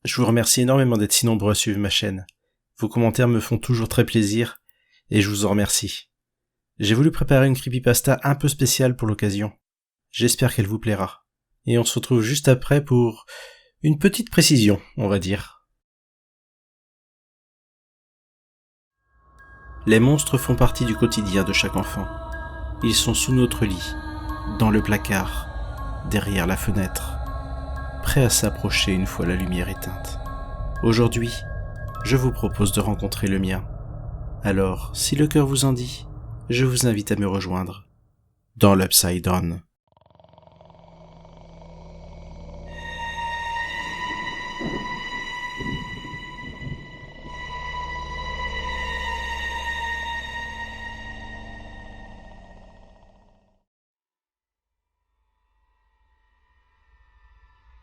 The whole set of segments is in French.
Je vous remercie énormément d'être si nombreux à suivre ma chaîne. Vos commentaires me font toujours très plaisir, et je vous en remercie. J'ai voulu préparer une creepypasta un peu spéciale pour l'occasion. J'espère qu'elle vous plaira. Et on se retrouve juste après pour une petite précision, on va dire. Les monstres font partie du quotidien de chaque enfant. Ils sont sous notre lit, dans le placard, derrière la fenêtre, prêts à s'approcher une fois la lumière éteinte. Aujourd'hui, je vous propose de rencontrer le mien. Alors, si le cœur vous en dit, je vous invite à me rejoindre dans l'Upside Down.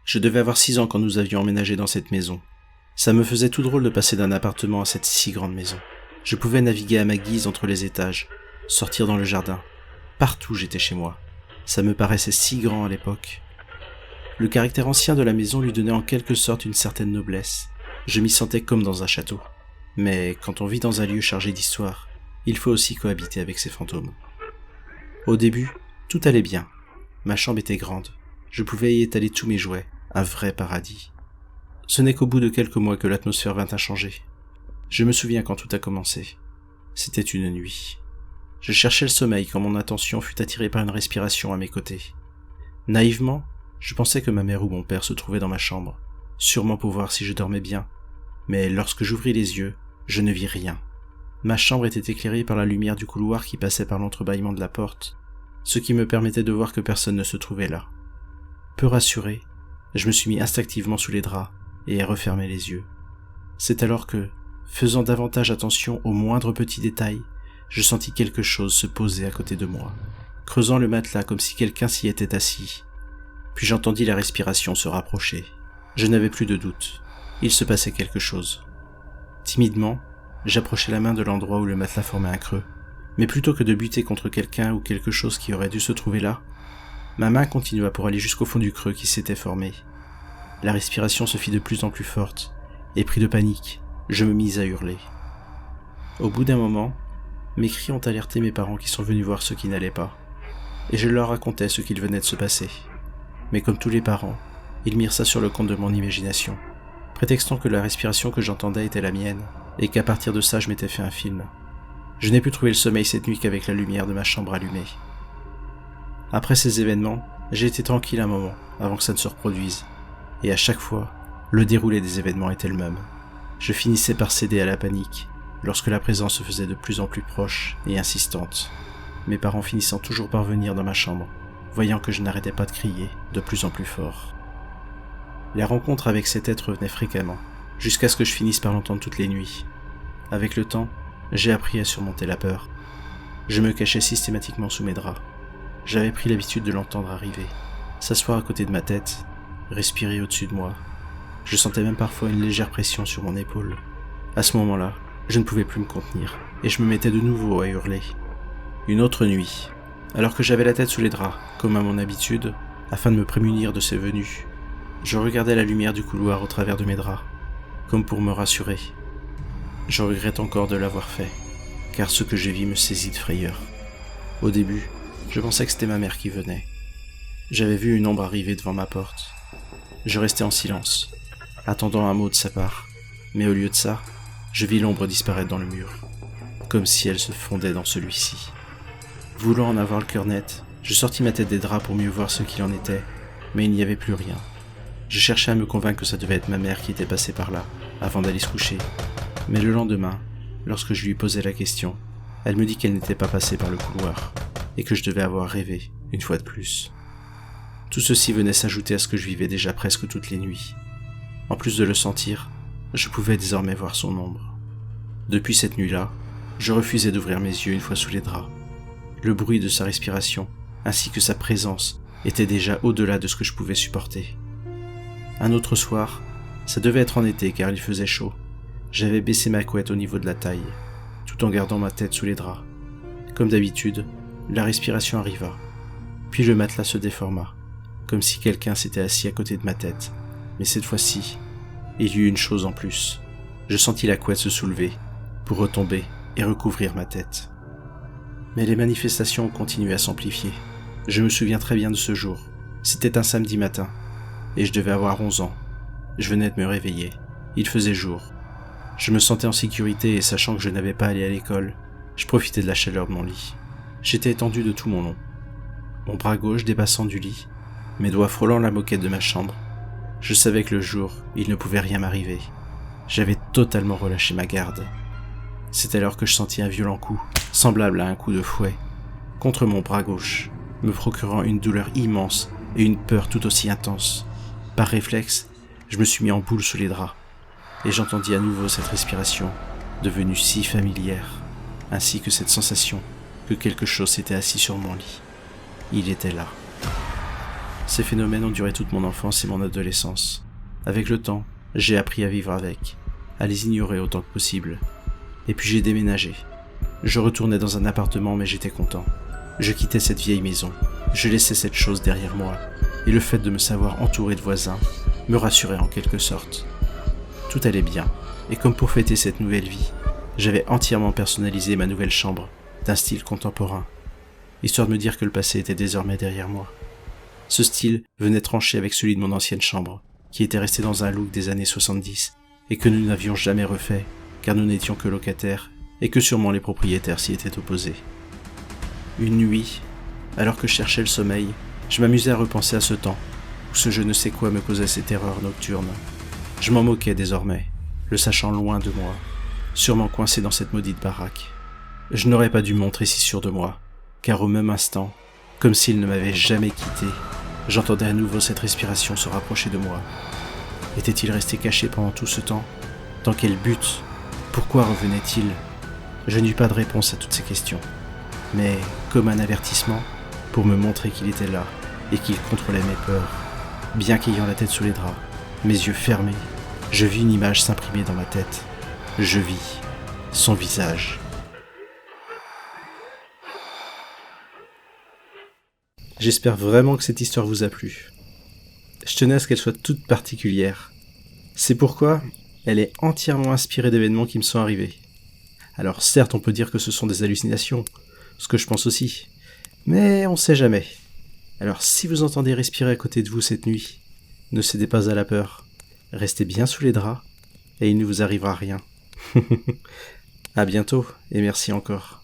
Je devais avoir 6 ans quand nous avions emménagé dans cette maison. Ça me faisait tout drôle de passer d'un appartement à cette si grande maison. Je pouvais naviguer à ma guise entre les étages, sortir dans le jardin. Partout j'étais chez moi. Ça me paraissait si grand à l'époque. Le caractère ancien de la maison lui donnait en quelque sorte une certaine noblesse. Je m'y sentais comme dans un château. Mais quand on vit dans un lieu chargé d'histoire, il faut aussi cohabiter avec ses fantômes. Au début, tout allait bien. Ma chambre était grande. Je pouvais y étaler tous mes jouets. Un vrai paradis. Ce n'est qu'au bout de quelques mois que l'atmosphère vint à changer. Je me souviens quand tout a commencé. C'était une nuit. Je cherchais le sommeil quand mon attention fut attirée par une respiration à mes côtés. Naïvement, je pensais que ma mère ou mon père se trouvaient dans ma chambre, sûrement pour voir si je dormais bien. Mais lorsque j'ouvris les yeux, je ne vis rien. Ma chambre était éclairée par la lumière du couloir qui passait par l'entrebâillement de la porte, ce qui me permettait de voir que personne ne se trouvait là. Peu rassuré, je me suis mis instinctivement sous les draps et ai refermé les yeux. C'est alors que, faisant davantage attention aux moindres petits détails, je sentis quelque chose se poser à côté de moi, creusant le matelas comme si quelqu'un s'y était assis. Puis j'entendis la respiration se rapprocher. Je n'avais plus de doute. Il se passait quelque chose. Timidement, j'approchai la main de l'endroit où le matelas formait un creux. Mais plutôt que de buter contre quelqu'un ou quelque chose qui aurait dû se trouver là, ma main continua pour aller jusqu'au fond du creux qui s'était formé. La respiration se fit de plus en plus forte, et pris de panique, je me mis à hurler. Au bout d'un moment, mes cris ont alerté mes parents qui sont venus voir ce qui n'allait pas, et je leur racontais ce qu'il venait de se passer. Mais comme tous les parents, ils mirent ça sur le compte de mon imagination, prétextant que la respiration que j'entendais était la mienne, et qu'à partir de ça je m'étais fait un film. Je n'ai pu trouver le sommeil cette nuit qu'avec la lumière de ma chambre allumée. Après ces événements, j'ai été tranquille un moment, avant que ça ne se reproduise. Et à chaque fois, le déroulé des événements était le même. Je finissais par céder à la panique, lorsque la présence se faisait de plus en plus proche et insistante. Mes parents finissant toujours par venir dans ma chambre, voyant que je n'arrêtais pas de crier, de plus en plus fort. Les rencontres avec cet être venaient fréquemment, jusqu'à ce que je finisse par l'entendre toutes les nuits. Avec le temps, j'ai appris à surmonter la peur. Je me cachais systématiquement sous mes draps. J'avais pris l'habitude de l'entendre arriver, s'asseoir à côté de ma tête, respirer au-dessus de moi. Je sentais même parfois une légère pression sur mon épaule. À ce moment-là, je ne pouvais plus me contenir, et je me mettais de nouveau à hurler. Une autre nuit, alors que j'avais la tête sous les draps, comme à mon habitude, afin de me prémunir de ces venues, je regardais la lumière du couloir au travers de mes draps, comme pour me rassurer. Je regrette encore de l'avoir fait, car ce que j'ai vu me saisit de frayeur. Au début, je pensais que c'était ma mère qui venait. J'avais vu une ombre arriver devant ma porte. Je restais en silence, attendant un mot de sa part. Mais au lieu de ça, je vis l'ombre disparaître dans le mur, comme si elle se fondait dans celui-ci. Voulant en avoir le cœur net, je sortis ma tête des draps pour mieux voir ce qu'il en était, mais il n'y avait plus rien. Je cherchais à me convaincre que ça devait être ma mère qui était passée par là, avant d'aller se coucher. Mais le lendemain, lorsque je lui posais la question, elle me dit qu'elle n'était pas passée par le couloir, et que je devais avoir rêvé, une fois de plus. Tout ceci venait s'ajouter à ce que je vivais déjà presque toutes les nuits. En plus de le sentir, je pouvais désormais voir son ombre. Depuis cette nuit-là, je refusais d'ouvrir mes yeux une fois sous les draps. Le bruit de sa respiration, ainsi que sa présence, était déjà au-delà de ce que je pouvais supporter. Un autre soir, ça devait être en été car il faisait chaud. J'avais baissé ma couette au niveau de la taille, tout en gardant ma tête sous les draps. Comme d'habitude, la respiration arriva, puis le matelas se déforma, comme si quelqu'un s'était assis à côté de ma tête, mais cette fois-ci, il y eut une chose en plus. Je sentis la couette se soulever, pour retomber et recouvrir ma tête. Mais les manifestations ont continué à s'amplifier. Je me souviens très bien de ce jour. C'était un samedi matin, et je devais avoir 11 ans. Je venais de me réveiller. Il faisait jour. Je me sentais en sécurité et sachant que je n'avais pas à aller à l'école, je profitais de la chaleur de mon lit. J'étais étendu de tout mon long. Mon bras gauche dépassant du lit, mes doigts frôlant la moquette de ma chambre. Je savais que le jour, il ne pouvait rien m'arriver. J'avais totalement relâché ma garde. C'est alors que je sentis un violent coup, semblable à un coup de fouet, contre mon bras gauche, me procurant une douleur immense et une peur tout aussi intense. Par réflexe, je me suis mis en boule sous les draps, et j'entendis à nouveau cette respiration, devenue si familière, ainsi que cette sensation que quelque chose s'était assis sur mon lit. Il était là. Ces phénomènes ont duré toute mon enfance et mon adolescence. Avec le temps, j'ai appris à vivre avec, à les ignorer autant que possible. Et puis j'ai déménagé. Je retournais dans un appartement mais j'étais content. Je quittais cette vieille maison, je laissais cette chose derrière moi, et le fait de me savoir entouré de voisins me rassurait en quelque sorte. Tout allait bien, et comme pour fêter cette nouvelle vie, j'avais entièrement personnalisé ma nouvelle chambre, d'un style contemporain, histoire de me dire que le passé était désormais derrière moi. Ce style venait trancher avec celui de mon ancienne chambre, qui était restée dans un look des années 70, et que nous n'avions jamais refait, car nous n'étions que locataires, et que sûrement les propriétaires s'y étaient opposés. Une nuit, alors que je cherchais le sommeil, je m'amusais à repenser à ce temps, où ce je ne sais quoi me causait ces terreurs nocturnes. Je m'en moquais désormais, le sachant loin de moi, sûrement coincé dans cette maudite baraque. Je n'aurais pas dû me montrer si sûr de moi, car au même instant, comme s'il ne m'avait jamais quitté, j'entendais à nouveau cette respiration se rapprocher de moi. Était-il resté caché pendant tout ce temps? Dans quel but? Pourquoi revenait-il? Je n'eus pas de réponse à toutes ces questions, mais comme un avertissement, pour me montrer qu'il était là et qu'il contrôlait mes peurs. Bien qu'ayant la tête sous les draps, mes yeux fermés, je vis une image s'imprimer dans ma tête. Je vis son visage. J'espère vraiment que cette histoire vous a plu. Je tenais à ce qu'elle soit toute particulière. C'est pourquoi elle est entièrement inspirée d'événements qui me sont arrivés. Alors certes, on peut dire que ce sont des hallucinations, ce que je pense aussi, mais on sait jamais. Alors si vous entendez respirer à côté de vous cette nuit, ne cédez pas à la peur, restez bien sous les draps, et il ne vous arrivera rien. À bientôt, et merci encore.